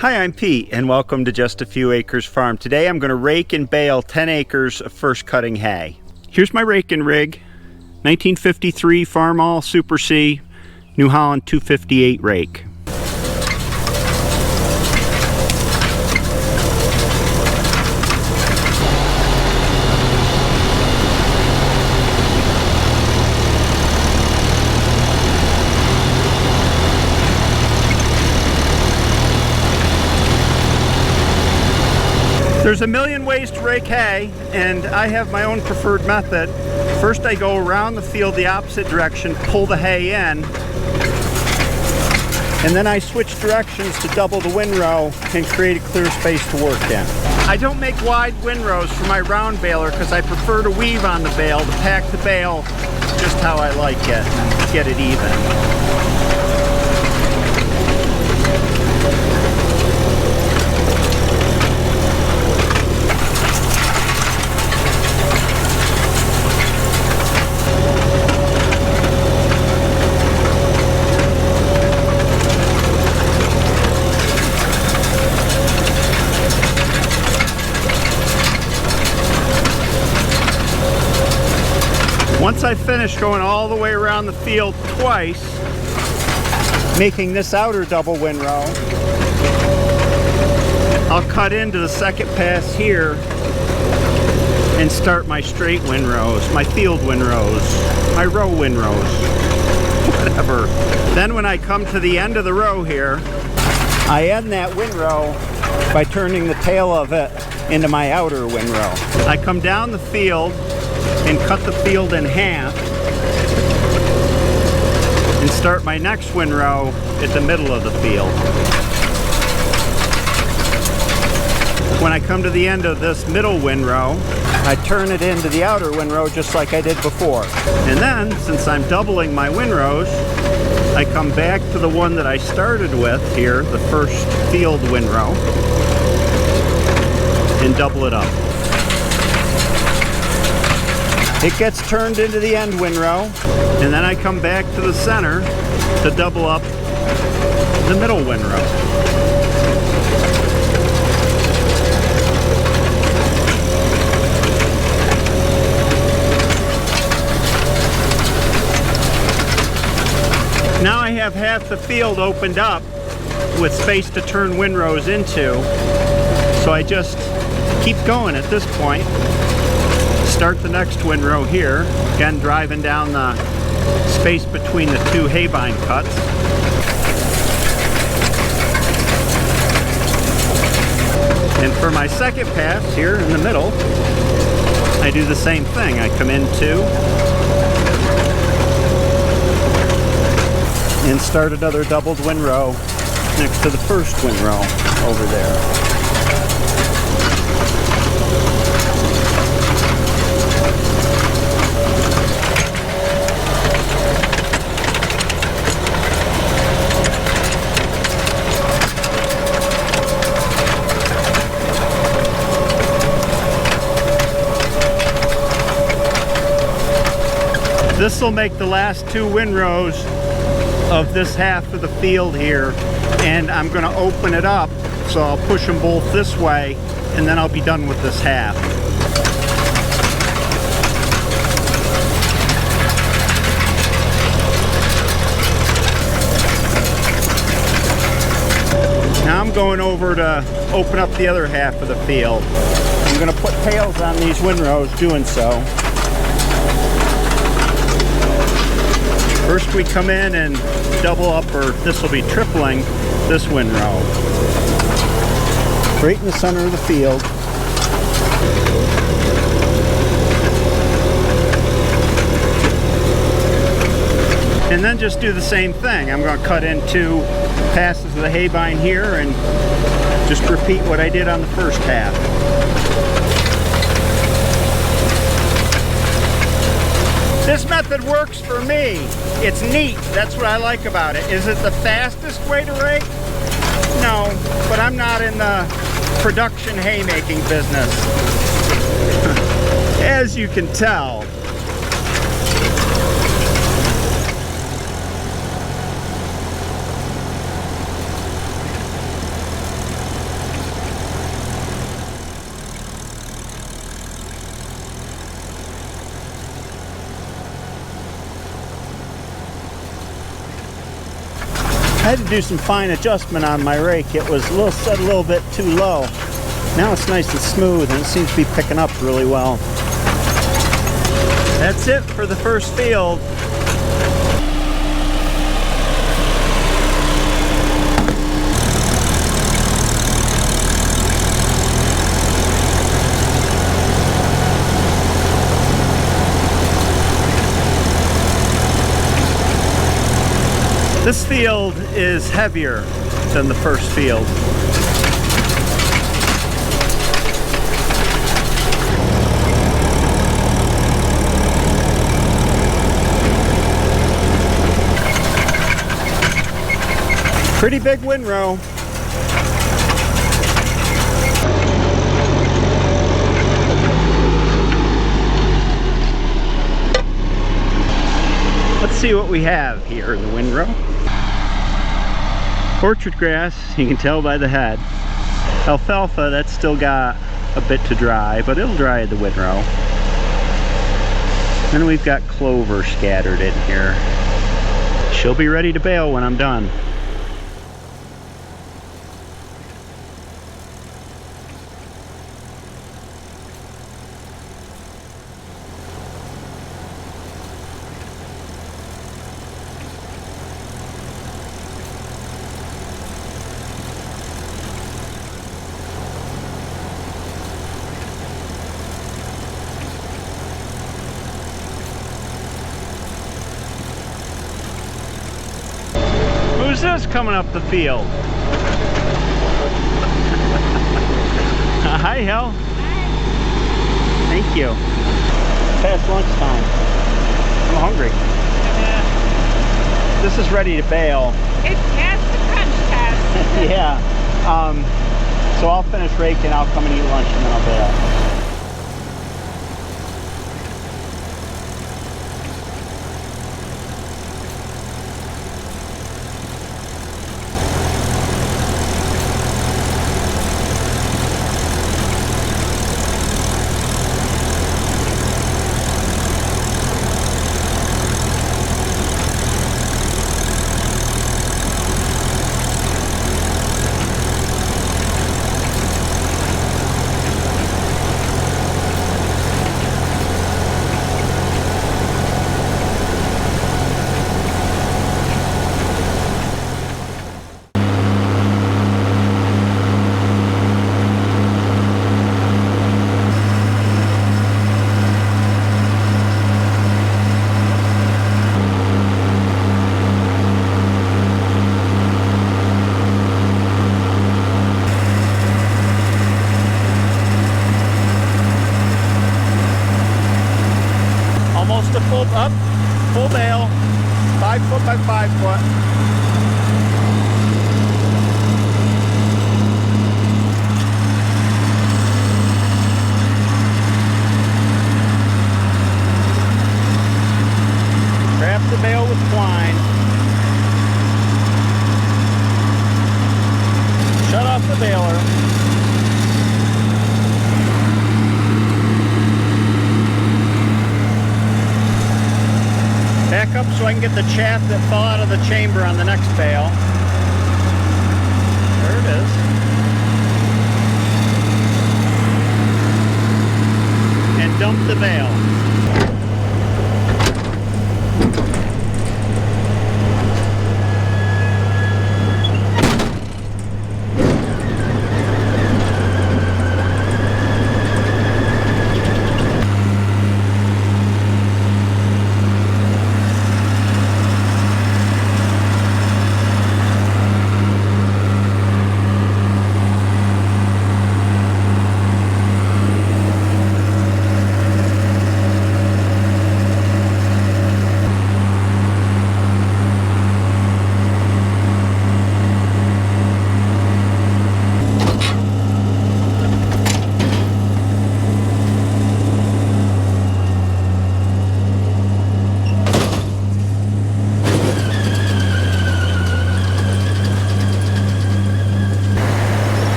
Hi, I'm Pete, and welcome to Just a Few Acres Farm. Today I'm going to rake and bale 10 acres of first cutting hay. Here's my raking rig, 1953 Farmall Super C, New Holland 258 rake. There's a million ways to rake hay, and I have my own preferred method. First I go around the field the opposite direction, pull the hay in, and then I switch directions to double the windrow and create a clear space to work in. I don't make wide windrows for my round baler because I prefer to weave on the bale, to pack the bale just how I like it and get it even. Once I finish going all the way around the field twice, making this outer double windrow, I'll cut into the second pass here and start my straight windrows, my field windrows, my row windrows, whatever. Then when I come to the end of the row here, I end that windrow by turning the tail of it into my outer windrow. I come down the field and cut the field in half and start my next windrow at the middle of the field. When I come to the end of this middle windrow, I turn it into the outer windrow just like I did before. And then, since I'm doubling my windrows, I come back to the one that I started with here, the first field windrow, and double it up. It gets turned into the end windrow, and then I come back to the center to double up the middle windrow. Now I have half the field opened up with space to turn windrows into, so I just keep going at this point. Start the next windrow here, again driving down the space between the two haybind cuts. And for my second pass here in the middle, I do the same thing. I come in two and start another doubled windrow next to the first windrow over there. This will make the last two windrows of this half of the field here, and I'm going to open it up, so I'll push them both this way, and then I'll be done with this half. Now I'm going over to open up the other half of the field. I'm going to put tails on these windrows doing so. First we come in and double up, or this will be tripling, this windrow. Right in the center of the field. And then just do the same thing. I'm going to cut in two passes of the haybind here and just repeat what I did on the first half. This method works for me. It's neat. That's what I like about it. Is it the fastest way to rake? No, but I'm not in the production haymaking business. As you can tell. I had to do some fine adjustment on my rake. It was set a little bit too low. Now it's nice and smooth and it seems to be picking up really well. That's it for the first field. This field is heavier than the first field. Pretty big windrow. Let's see what we have here in the windrow. Orchard grass, you can tell by the head. Alfalfa, that's still got a bit to dry, but it'll dry at the windrow. Then we've got clover scattered in here. She'll be ready to bale when I'm done. Who's this coming up the field? Hi, Hel. Thank you. Past lunchtime. I'm hungry. This is ready to bale. It's past the crunch test. Yeah. So I'll finish raking, I'll come and eat lunch, and then I'll bale. Full bale, 5 foot by 5 foot. Wrap the bale with twine. Shut off the baler. Back up so I can get the chaff that fell out of the chamber on the next bale. There it is. And dump the bale.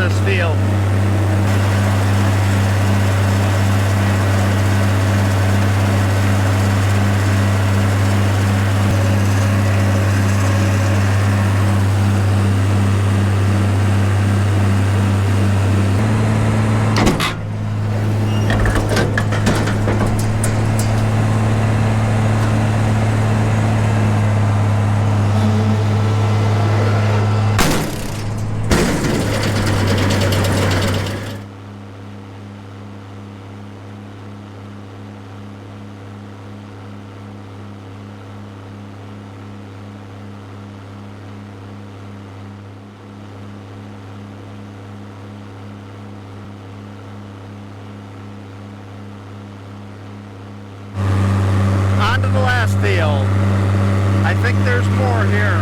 this field. On to the last field. I think there's more here.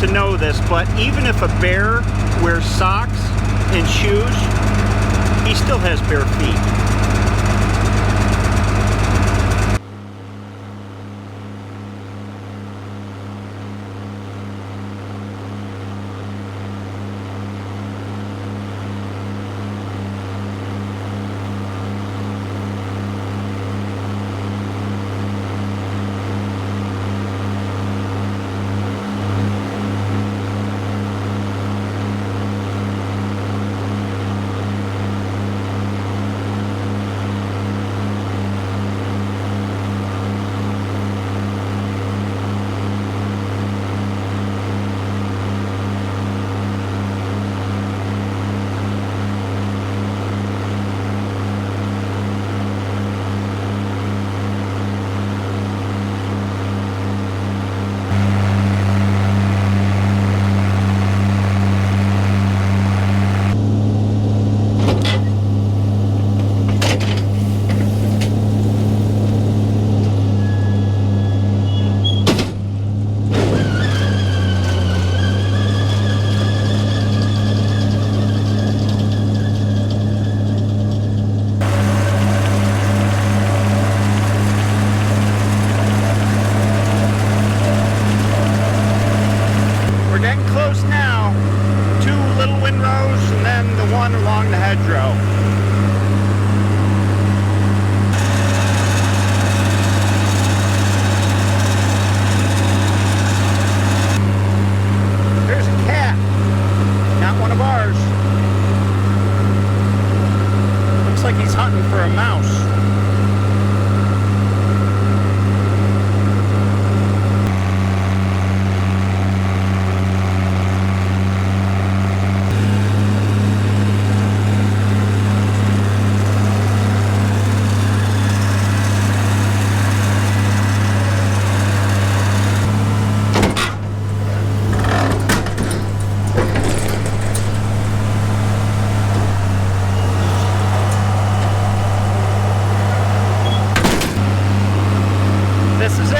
To know this, but even if a bear wears socks and shoes, he still has bare feet. like he's hunting for a mouse. This is it.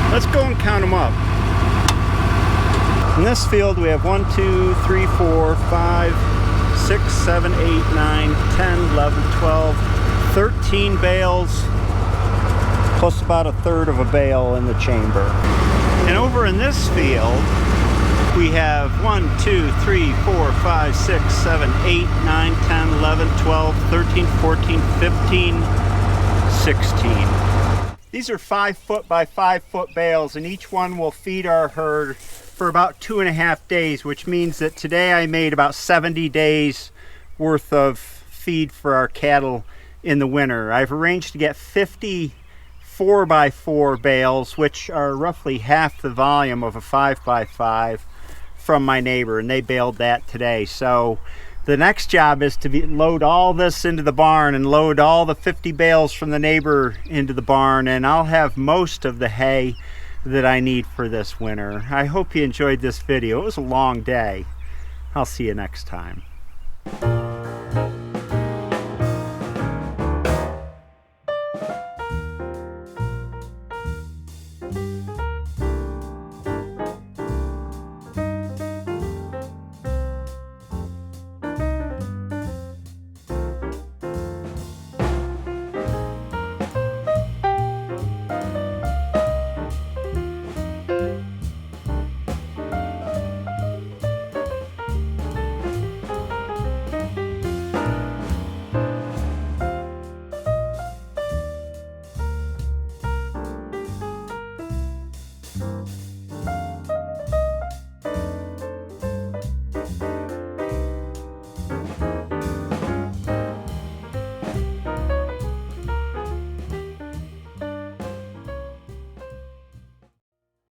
Let's go and count them up. In this field we have 1, 2, 3, 4, 5, 6, 7, 8, 9, 10, 11, 12, 13 bales, plus about a third of a bale in the chamber. And over in this field we have 1, 2, 3, 4, 5, 6, 7, 8, 9, 10, 11, 12, 13, 14, 15, 16. These are 5 foot by 5 foot bales, and each one will feed our herd for about 2.5 days, which means that today I made about 70 days worth of feed for our cattle in the winter. I've arranged to get 50 4 by 4 bales, which are roughly half the volume of a 5 by 5 from my neighbor, and they baled that today. So the next job is to load all this into the barn and load all the 50 bales from the neighbor into the barn, and I'll have most of the hay that I need for this winter. I hope you enjoyed this video. It was a long day. I'll see you next time.